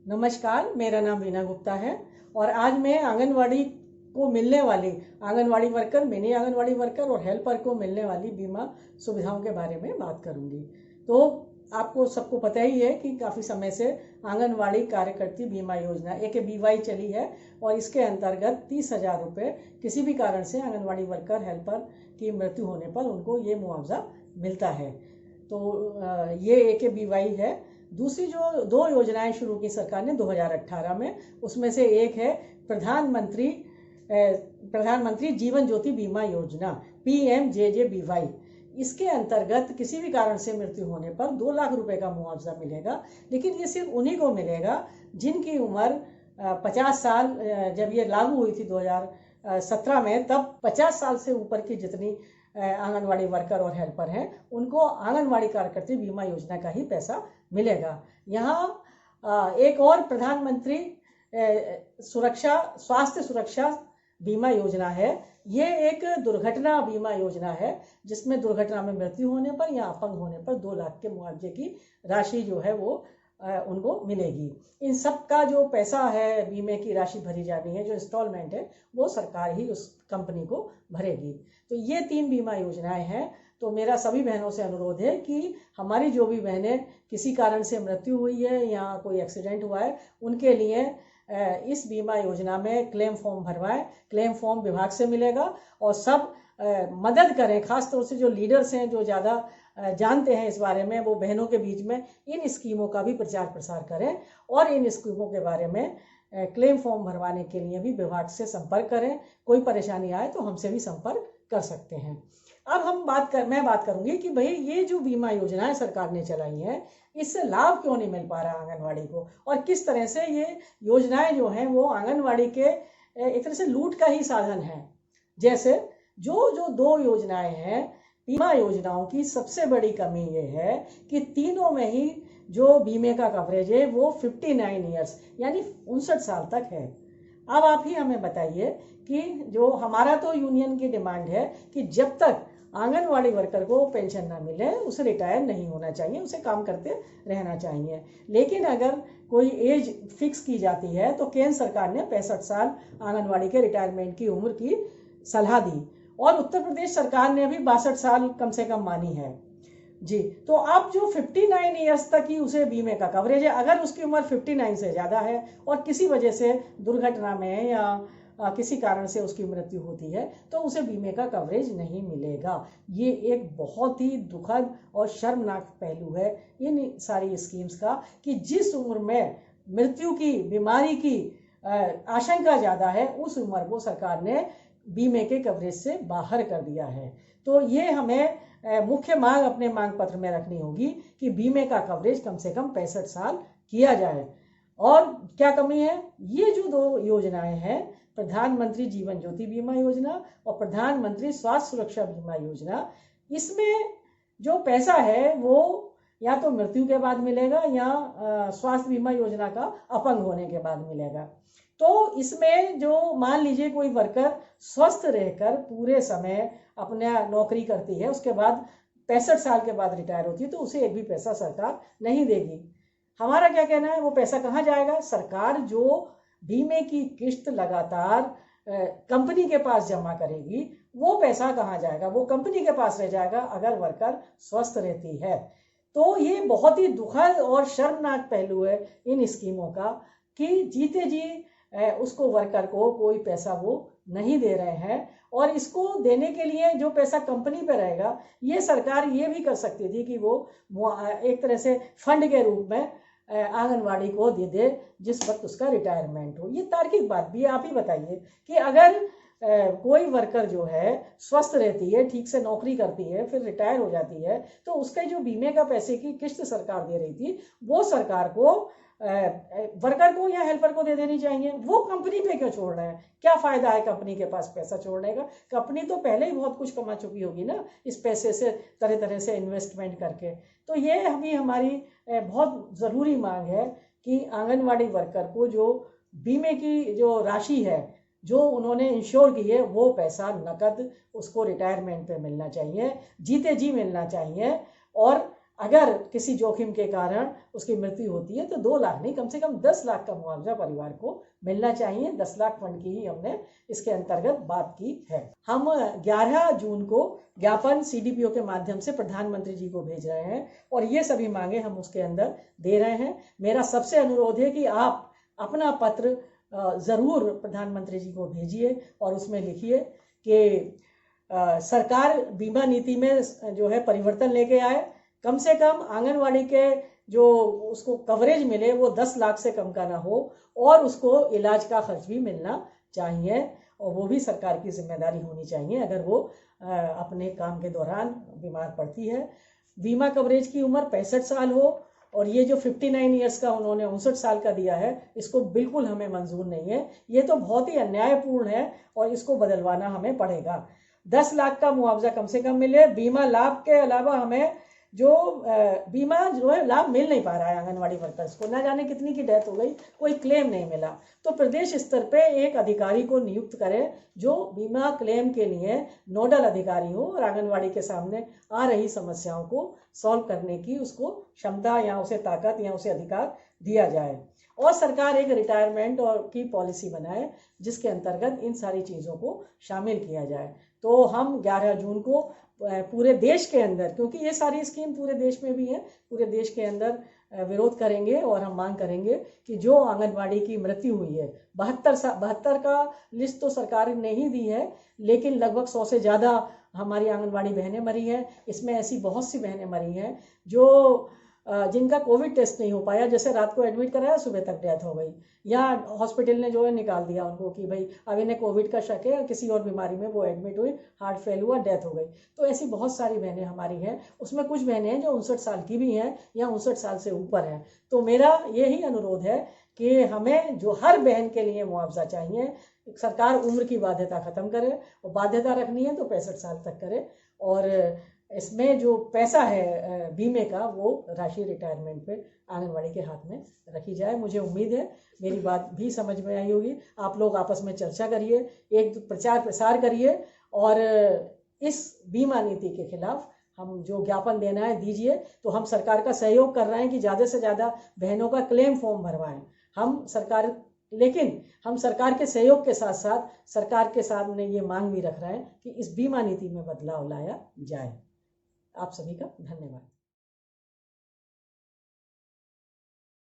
नमस्कार, मेरा नाम वीना गुप्ता है और आज मैं आंगनवाड़ी को मिलने वाली anganwadi worker, mini anganwadi worker और हेल्पर को मिलने वाली बीमा सुविधाओं के बारे में बात करूंगी। तो आपको सबको पता ही है कि काफ़ी समय से आंगनवाड़ी कार्यकर्ती बीमा योजना AKBY चली है और इसके अंतर्गत 30,000 रुपये किसी भी कारण से आंगनवाड़ी वर्कर हेल्पर की मृत्यु होने पर उनको ये मुआवजा मिलता है। तो ये AKBY है। दूसरी जो दो योजनाएं शुरू की सरकार ने 2018 में, उसमें से एक है प्रधानमंत्री जीवन ज्योति बीमा योजना PMJJBY। इसके अंतर्गत किसी भी कारण से मृत्यु होने पर 2 लाख रुपए का मुआवजा मिलेगा, लेकिन ये सिर्फ उन्हीं को मिलेगा जिनकी उम्र 50 साल, जब ये लागू हुई थी 2017 में, तब 50 साल से ऊपर की जितनी आंगनवाड़ी वर्कर और हेल्पर हैं उनको आंगनवाड़ी कार्यकर्ती बीमा योजना का ही पैसा मिलेगा। यहाँ एक और प्रधानमंत्री स्वास्थ्य सुरक्षा बीमा योजना है। ये एक दुर्घटना बीमा योजना है जिसमें दुर्घटना में मृत्यु होने पर या अपंग होने पर 2 लाख के मुआवजे की राशि जो है वो उनको मिलेगी। इन सब का जो पैसा है, बीमे की राशि भरी जानी है, जो इंस्टॉलमेंट है, वो सरकार ही उस कंपनी को भरेगी। तो ये 3 बीमा योजनाएं हैं। तो मेरा सभी बहनों से अनुरोध है कि हमारी जो भी बहनें किसी कारण से मृत्यु हुई है या कोई एक्सीडेंट हुआ है, उनके लिए इस बीमा योजना में क्लेम फॉर्म भरवाएं। क्लेम फॉर्म विभाग से मिलेगा और सब मदद करें। खासतौर से जो लीडर्स हैं, जो ज़्यादा जानते हैं इस बारे में, वो बहनों के बीच में इन स्कीमों का भी प्रचार प्रसार करें और इन स्कीमों के बारे में क्लेम फॉर्म भरवाने के लिए भी विभाग से संपर्क करें। कोई परेशानी आए तो हमसे भी संपर्क कर सकते हैं। अब मैं बात करूंगी कि भाई ये जो बीमा योजनाएं सरकार ने चलाई हैं, इससे लाभ क्यों नहीं मिल पा रहा आंगनवाड़ी को, और किस तरह से ये योजनाएं जो हैं वो आंगनवाड़ी के एक तरह से लूट का ही साधन है। जैसे जो 2 योजनाएं हैं, बीमा योजनाओं की सबसे बड़ी कमी ये है कि तीनों में ही जो बीमे का कवरेज है वो 59 ईयर्स यानी 59 साल तक है। अब आप ही हमें बताइए कि जो हमारा तो यूनियन की डिमांड है कि जब तक आंगनवाड़ी वर्कर को पेंशन ना मिले उसे रिटायर नहीं होना चाहिए, उसे काम करते रहना चाहिए। लेकिन अगर कोई एज फिक्स की जाती है तो केंद्र सरकार ने 65 साल आंगनवाड़ी के रिटायरमेंट की उम्र की सलाह दी और उत्तर प्रदेश सरकार ने भी 62 साल कम से कम मानी है जी। तो अब जो 59 ईयर्स तक ही उसे बीमे का कवरेज है, अगर उसकी उम्र 59 से ज़्यादा है और किसी वजह से दुर्घटना में या किसी कारण से उसकी मृत्यु होती है तो उसे बीमे का कवरेज नहीं मिलेगा। ये एक बहुत ही दुखद और शर्मनाक पहलू है इन सारी स्कीम्स का कि जिस उम्र में मृत्यु की, बीमारी की आशंका ज़्यादा है, उस उम्र को सरकार ने बीमे के कवरेज से बाहर कर दिया है। तो ये हमें मुख्य मांग अपने मांग पत्र में रखनी होगी कि बीमे का कवरेज कम से कम 65 साल किया जाए। और क्या कमी है? ये जो 2 योजनाएं हैं, प्रधानमंत्री जीवन ज्योति बीमा योजना और प्रधानमंत्री स्वास्थ्य सुरक्षा बीमा योजना, इसमें जो पैसा है वो या तो मृत्यु के बाद मिलेगा या स्वास्थ्य बीमा योजना का अपंग होने के बाद मिलेगा। तो इसमें जो मान लीजिए कोई वर्कर स्वस्थ रहकर पूरे समय अपना नौकरी करती है, उसके बाद 65 साल के बाद रिटायर होती है, तो उसे एक भी पैसा सरकार नहीं देगी। हमारा क्या कहना है, वो पैसा कहाँ जाएगा? सरकार जो बीमे की किस्त लगातार कंपनी के पास जमा करेगी, वो पैसा कहाँ जाएगा? वो कंपनी के पास रह जाएगा अगर वर्कर स्वस्थ रहती है। तो ये बहुत ही दुखद और शर्मनाक पहलू है इन स्कीमों का कि जीते जी उसको वर्कर को कोई पैसा वो नहीं दे रहे हैं। और इसको देने के लिए जो पैसा कंपनी पे रहेगा, ये सरकार ये भी कर सकती थी कि वो एक तरह से फंड के रूप में आंगनवाड़ी को दे दे जिस वक्त उसका रिटायरमेंट हो। ये तार्किक बात भी, आप ही बताइए कि अगर कोई वर्कर जो है स्वस्थ रहती है, ठीक से नौकरी करती है, फिर रिटायर हो जाती है, तो उसके जो बीमे का पैसे की किस्त सरकार दे रही थी, वो सरकार को वर्कर को या हेल्पर को दे देनी चाहिए। वो कंपनी पे क्यों छोड़ रहे हैं? क्या फायदा है कंपनी के पास पैसा छोड़ने का? कंपनी तो पहले ही बहुत कुछ कमा चुकी होगी ना इस पैसे से, तरह तरह से इन्वेस्टमेंट करके। तो ये अभी हमारी बहुत ज़रूरी मांग है कि आंगनवाड़ी वर्कर को जो बीमे की जो राशि है जो उन्होंने इंश्योर की है, वो पैसा नकद उसको रिटायरमेंट पे मिलना चाहिए, जीते जी मिलना चाहिए। और अगर किसी जोखिम के कारण उसकी मृत्यु होती है तो 2 लाख नहीं, कम से कम 10 लाख का मुआवजा परिवार को मिलना चाहिए। 10 लाख फंड की ही हमने इसके अंतर्गत बात की है। हम 11 जून को ज्ञापन CDPO के माध्यम से प्रधानमंत्री जी को भेज रहे हैं और ये सभी मांगे हम उसके अंदर दे रहे हैं। मेरा सबसे अनुरोध है कि आप अपना पत्र जरूर प्रधानमंत्री जी को भेजिए और उसमें लिखिए कि सरकार बीमा नीति में जो है परिवर्तन लेके आए, कम से कम आंगनवाड़ी के जो उसको कवरेज मिले वो 10 लाख से कम का ना हो और उसको इलाज का खर्च भी मिलना चाहिए और वो भी सरकार की जिम्मेदारी होनी चाहिए अगर वो अपने काम के दौरान बीमार पड़ती है। बीमा कवरेज की उम्र 65 साल हो और ये जो 59 ईयर्स का उन्होंने 59 साल का दिया है इसको बिल्कुल हमें मंजूर नहीं है। ये तो बहुत ही अन्यायपूर्ण है और इसको बदलवाना हमें पड़ेगा। 10 लाख का मुआवजा कम से कम मिले। बीमा लाभ के अलावा हमें जो बीमा जो है लाभ मिल नहीं पा रहा है आंगनवाड़ी वर्कर्स को, ना जाने कितनी की डेथ हो गई, कोई क्लेम नहीं मिला, तो प्रदेश स्तर पे एक अधिकारी को नियुक्त करें जो बीमा क्लेम के लिए नोडल अधिकारी हो और आंगनवाड़ी के सामने आ रही समस्याओं को सॉल्व करने की उसको क्षमता या उसे ताकत या उसे अधिकार दिया जाए। और सरकार एक रिटायरमेंट और की पॉलिसी बनाए जिसके अंतर्गत इन सारी चीज़ों को शामिल किया जाए। तो हम 11 जून को पूरे देश के अंदर, क्योंकि ये सारी स्कीम पूरे देश में भी है, पूरे देश के अंदर विरोध करेंगे और हम मांग करेंगे कि जो आंगनवाड़ी की मृत्यु हुई है 72 का लिस्ट तो सरकार ने ही दी है, लेकिन लगभग 100 से ज़्यादा हमारी आंगनवाड़ी बहनें मरी हैं। इसमें ऐसी बहुत सी बहनें मरी हैं जो जिनका कोविड टेस्ट नहीं हो पाया, जैसे रात को एडमिट कराया सुबह तक डेथ हो गई, या हॉस्पिटल ने जो है निकाल दिया उनको कि भाई अब इन्हें कोविड का शक है, किसी और बीमारी में वो एडमिट हुई, हार्ट फेल हुआ, डेथ हो गई। तो ऐसी बहुत सारी बहनें हमारी हैं, उसमें कुछ बहनें हैं जो 59 साल की भी हैं या 59 साल से ऊपर हैं। तो मेरा यही अनुरोध है कि हमें जो हर बहन के लिए मुआवजा चाहिए, सरकार उम्र की बाध्यता खत्म करे और बाध्यता रखनी है तो 65 साल तक करे और इसमें जो पैसा है बीमे का वो राशि रिटायरमेंट पे आंगनवाड़ी के हाथ में रखी जाए। मुझे उम्मीद है मेरी बात भी समझ में आई होगी। आप लोग आपस में चर्चा करिए, एक प्रचार प्रसार करिए और इस बीमा नीति के खिलाफ हम जो ज्ञापन देना है दीजिए। तो हम सरकार का सहयोग कर रहे हैं कि ज़्यादा से ज़्यादा बहनों का क्लेम फॉर्म भरवाएं लेकिन हम सरकार के सहयोग के साथ साथ सरकार के सामने ये मांग भी रख रहे हैं कि इस बीमा नीति में बदलाव लाया जाए। आप सभी का धन्यवाद।